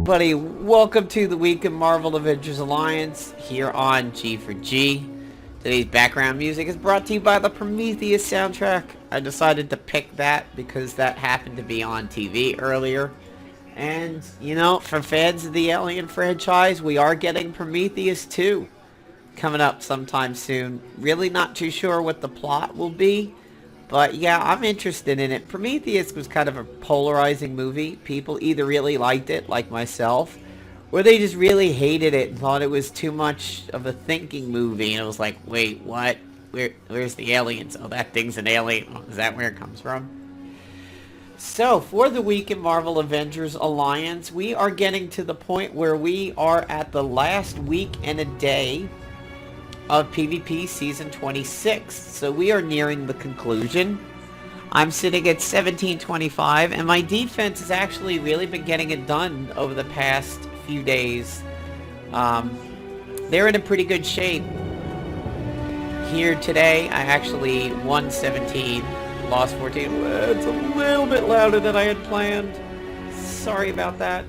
everybody, welcome to the week in Marvel Avengers Alliance here on G4G. Today's background music is brought to you by the Prometheus soundtrack. I decided to pick that because that happened to be on TV earlier. And, you know, for fans of the Alien franchise, we are getting Prometheus 2 coming up sometime soon. Really not too sure what the plot will be. But yeah, I'm interested in it. Prometheus was kind of a polarizing movie. People either really liked it, like myself, or they just really hated it and thought it was too much of a thinking movie. And it was like, wait, what? Where's the aliens? Oh, that thing's an alien. Oh, is that where it comes from? So, for the week in Marvel Avengers Alliance, we are getting to the point where we are at the last week and a day of PvP Season 26. So we are nearing the conclusion. I'm sitting at 1725, and my defense has actually really been getting it done over the past few days. They're in a pretty good shape. Here today, I actually won 17, lost 14. It's a little bit louder than I had planned. Sorry about that.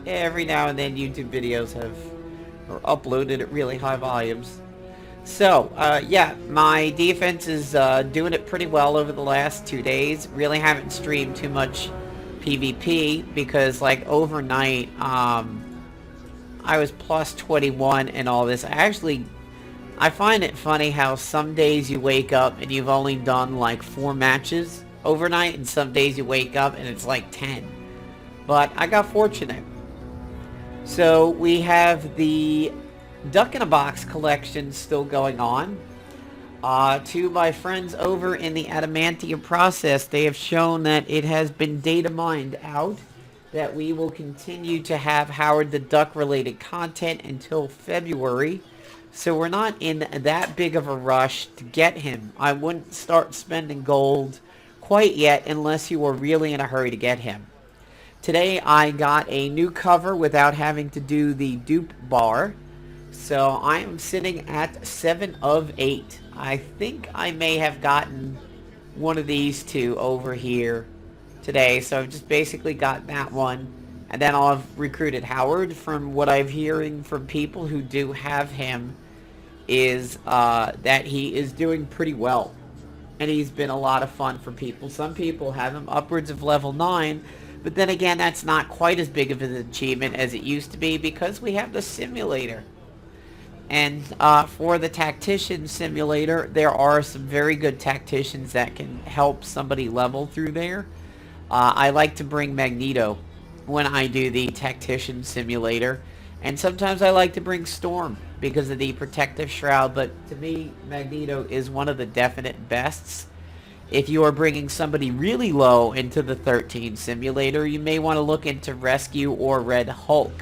Every now and then YouTube videos are uploaded at really high volumes. So, yeah, my defense is doing it pretty well over the last 2 days. Really haven't streamed too much PvP because, like, overnight, I was plus 21 and all this. I find it funny how some days you wake up and you've only done, like, 4 matches overnight, and some days you wake up and it's, like, 10. But I got fortunate. So we have the Duck in a Box collection still going on. To my friends over in the Adamantium process, they have shown that it has been data mined out that we will continue to have Howard the Duck related content until February. So we're not in that big of a rush to get him. I wouldn't start spending gold quite yet unless you were really in a hurry to get him. Today I got a new cover without having to do the dupe bar. So I am sitting at 7 of 8. I think I may have gotten one of these two over here today. So I've just basically got that one. And then I'll have recruited Howard. From what I'm hearing from people who do have him is that he is doing pretty well. And he's been a lot of fun for people. Some people have him upwards of level 9. But then again, that's not quite as big of an achievement as it used to be because we have the simulator. And for the tactician simulator, there are some very good tacticians that can help somebody level through there. I like to bring Magneto when I do the tactician simulator. And sometimes I like to bring Storm because of the protective shroud. But to me, Magneto is one of the definite bests. If you are bringing somebody really low into the 13 simulator, you may want to look into Rescue or Red Hulk.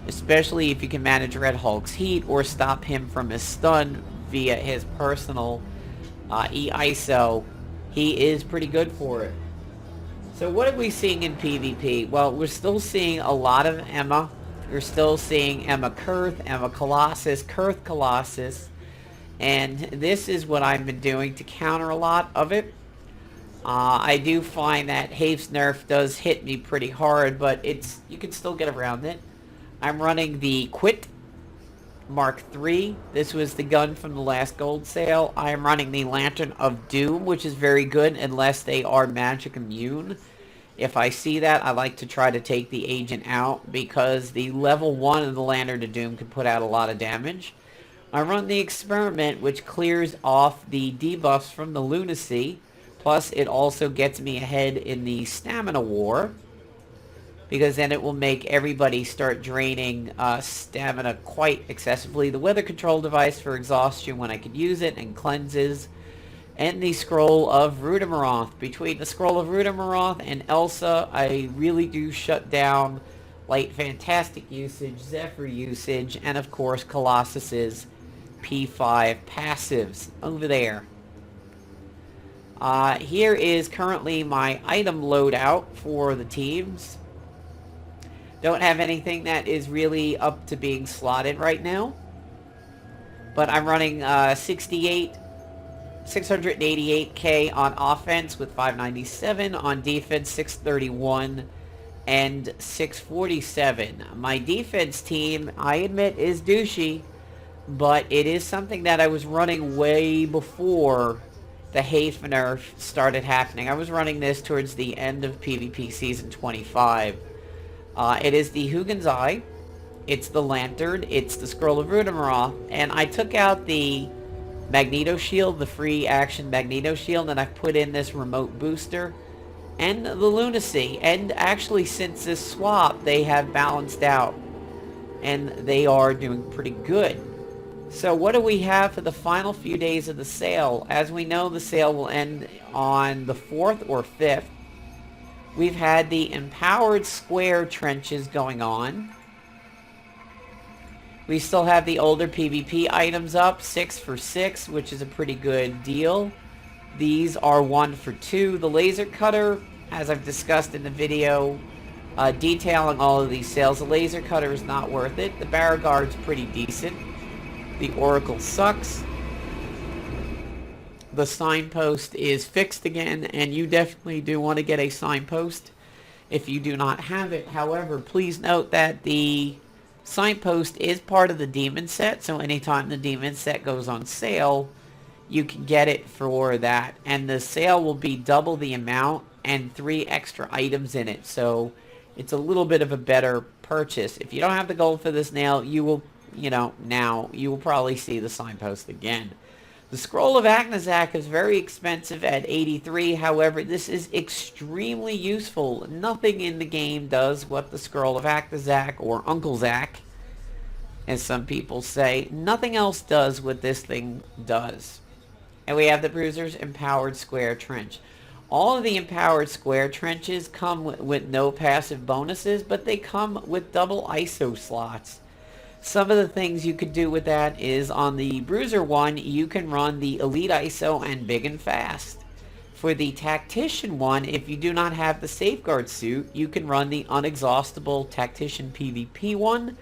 Especially if you can manage Red Hulk's heat or stop him from his stun via his personal E-ISO. He is pretty good for it. So what are we seeing in PvP? Well, we're still seeing a lot of Emma. We're still seeing Emma Kurth, Emma Colossus, Kurth Colossus. And this is what I've been doing to counter a lot of it. I do find that Hafe's nerf does hit me pretty hard, but you can still get around it. I'm running the Quit Mark III. This was the gun from the last gold sale. I am running the Lantern of Doom, which is very good unless they are magic immune. If I see that, I like to try to take the agent out because the level 1 of the Lantern of Doom can put out a lot of damage. I run the Experiment, which clears off the debuffs from the Lunacy. Plus, it also gets me ahead in the Stamina War. Because then it will make everybody start draining stamina quite excessively. The Weather Control device for exhaustion when I could use it, and cleanses. And the Scroll of Rudamaroth. Between the Scroll of Rudamaroth and Elsa, I really do shut down Light Fantastic usage, Zephyr usage, and of course Colossus's P5 passives over there. Here is currently my item loadout for the teams. Don't have anything that is really up to being slotted right now. But I'm running 688k on offense with 597, on defense 631, and 647. My defense team, I admit, is douchey, but it is something that I was running way before the Hafe nerf started happening. I was running this towards the end of PvP Season 25. It is the Hugins Eye, it's the Lantern, it's the Scroll of Rudimara, and I took out the Magneto Shield, the free action Magneto Shield, and I've put in this remote booster and the Lunacy. And actually, since this swap, they have balanced out and they are doing pretty good. So what do we have for the final few days of the sale? As we know, the sale will end on the 4th or 5th. We've had the Empowered Square trenches going on. We still have the older PvP items up, 6 for 6, which is a pretty good deal. These are 1 for 2. The laser cutter, as I've discussed in the video detailing all of these sales, the laser cutter is not worth it. The Barriguard's pretty decent. The Oracle sucks. The signpost is fixed again, and you definitely do want to get a signpost if you do not have it. However, please note that the signpost is part of the demon set, so anytime the demon set goes on sale, you can get it for that. And the sale will be double the amount and 3 extra items in it, so it's a little bit of a better purchase. If you don't have the gold for this nail, you will, now you will probably see the signpost again. The Scroll of Aknazak is very expensive at 83. However, this is extremely useful. Nothing in the game does what the Scroll of Aknazak, or Uncle Zack, as some people say, nothing else does what this thing does. And we have the Bruiser's Empowered Square Trench. All of the Empowered Square Trenches come with no passive bonuses, but they come with double ISO slots. Some of the things you could do with that is on the Bruiser one, you can run the Elite ISO and Big and Fast. For the Tactician one, if you do not have the Safeguard suit, you can run the Unexhaustible Tactician PvP one,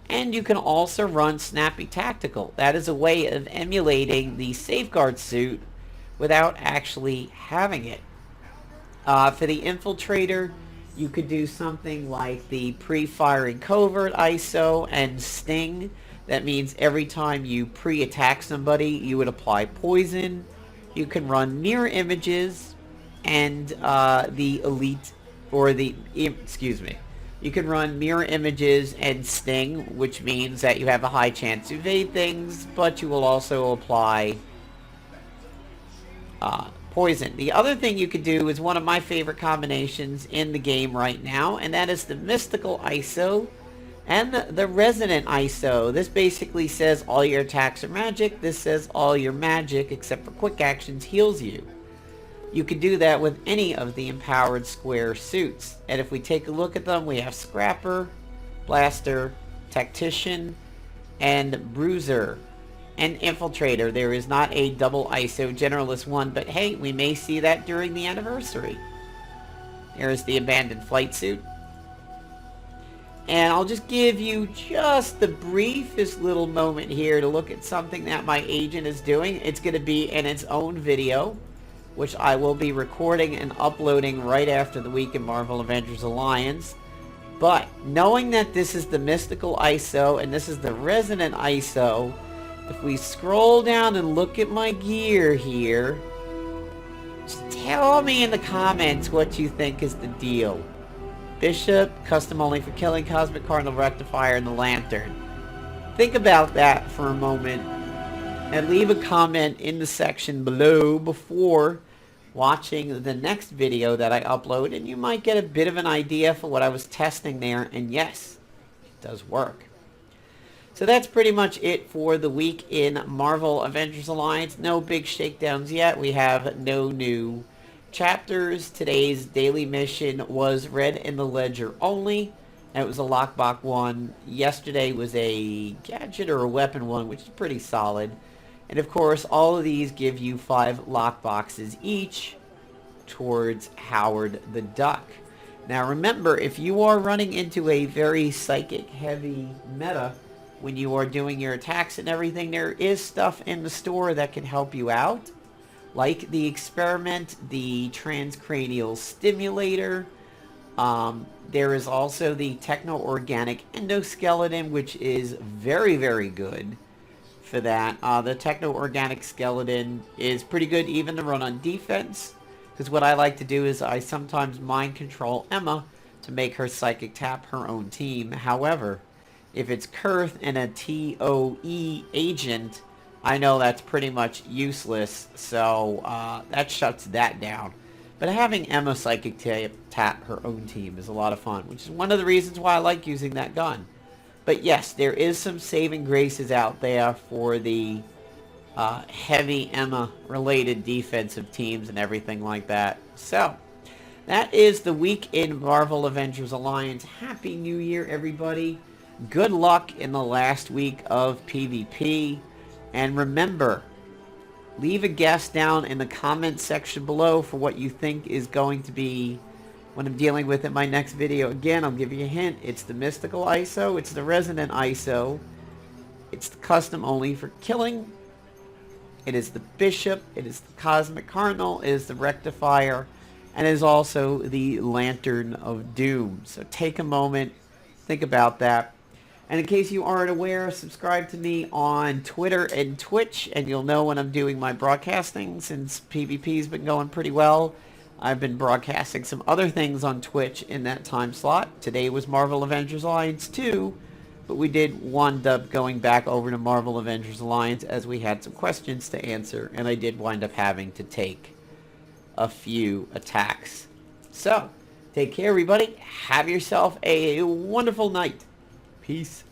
and you can also run Snappy Tactical. That is a way of emulating the Safeguard suit without actually having it. For the Infiltrator, you could do something like the pre-firing covert ISO and sting. That means every time you pre-attack somebody, you would apply poison. You can run mirror images and the elite, or the, excuse me. You can run mirror images and sting, which means that you have a high chance to evade things, but you will also apply poison. The other thing you could do is one of my favorite combinations in the game right now, and that is the Mystical ISO and the Resonant ISO. This basically says all your attacks are magic. This says all your magic, except for quick actions, heals you. You could do that with any of the Empowered Square suits. And if we take a look at them, we have Scrapper, Blaster, Tactician, and Bruiser. And Infiltrator. There is not a double ISO Generalist one, but hey, we may see that during the anniversary. There's the Abandoned Flight Suit. And I'll just give you just the briefest little moment here to look at something that my agent is doing. It's going to be in its own video, which I will be recording and uploading right after the week in Marvel Avengers Alliance. But knowing that this is the Mystical ISO and this is the Resonant ISO, if we scroll down and look at my gear here, just tell me in the comments what you think is the deal. Bishop, custom only for killing, Cosmic Cardinal Rectifier, and the Lantern. Think about that for a moment and leave a comment in the section below before watching the next video that I upload, and you might get a bit of an idea for what I was testing there, and yes, it does work. So that's pretty much it for the week in Marvel Avengers Alliance. No big shakedowns yet. We have no new chapters. Today's daily mission was Read in the Ledger only. It was a lockbox one. Yesterday was a gadget or a weapon one, which is pretty solid. And of course, all of these give you 5 lockboxes each towards Howard the Duck. Now remember, if you are running into a very psychic heavy meta, when you are doing your attacks and everything, there is stuff in the store that can help you out. Like the Experiment, the Transcranial Stimulator, There is also the techno-organic endoskeleton, which is very, very good for that. The techno-organic skeleton is pretty good even to run on defense, because what I like to do is I sometimes mind control Emma to make her psychic tap her own team. However, if it's Kurth and a TOE agent, I know that's pretty much useless, so that shuts that down. But having Emma psychic tap her own team is a lot of fun, which is one of the reasons why I like using that gun. But yes, there is some saving graces out there for the heavy Emma-related defensive teams and everything like that. So, that is the week in Marvel Avengers Alliance. Happy New Year, everybody. Good luck in the last week of PvP. And remember, leave a guess down in the comments section below for what you think is going to be what I'm dealing with in my next video. Again, I'll give you a hint. It's the Mystical ISO. It's the Resonant ISO. It's the custom only for killing. It is the Bishop. It is the Cosmic Cardinal. It is the Rectifier. And it is also the Lantern of Doom. So take a moment. Think about that. And in case you aren't aware, subscribe to me on Twitter and Twitch, and you'll know when I'm doing my broadcasting. Since PvP's been going pretty well, I've been broadcasting some other things on Twitch in that time slot. Today was Marvel Avengers Alliance 2, but we did wind up going back over to Marvel Avengers Alliance as we had some questions to answer, and I did wind up having to take a few attacks. So, take care, everybody. Have yourself a wonderful night. Peace.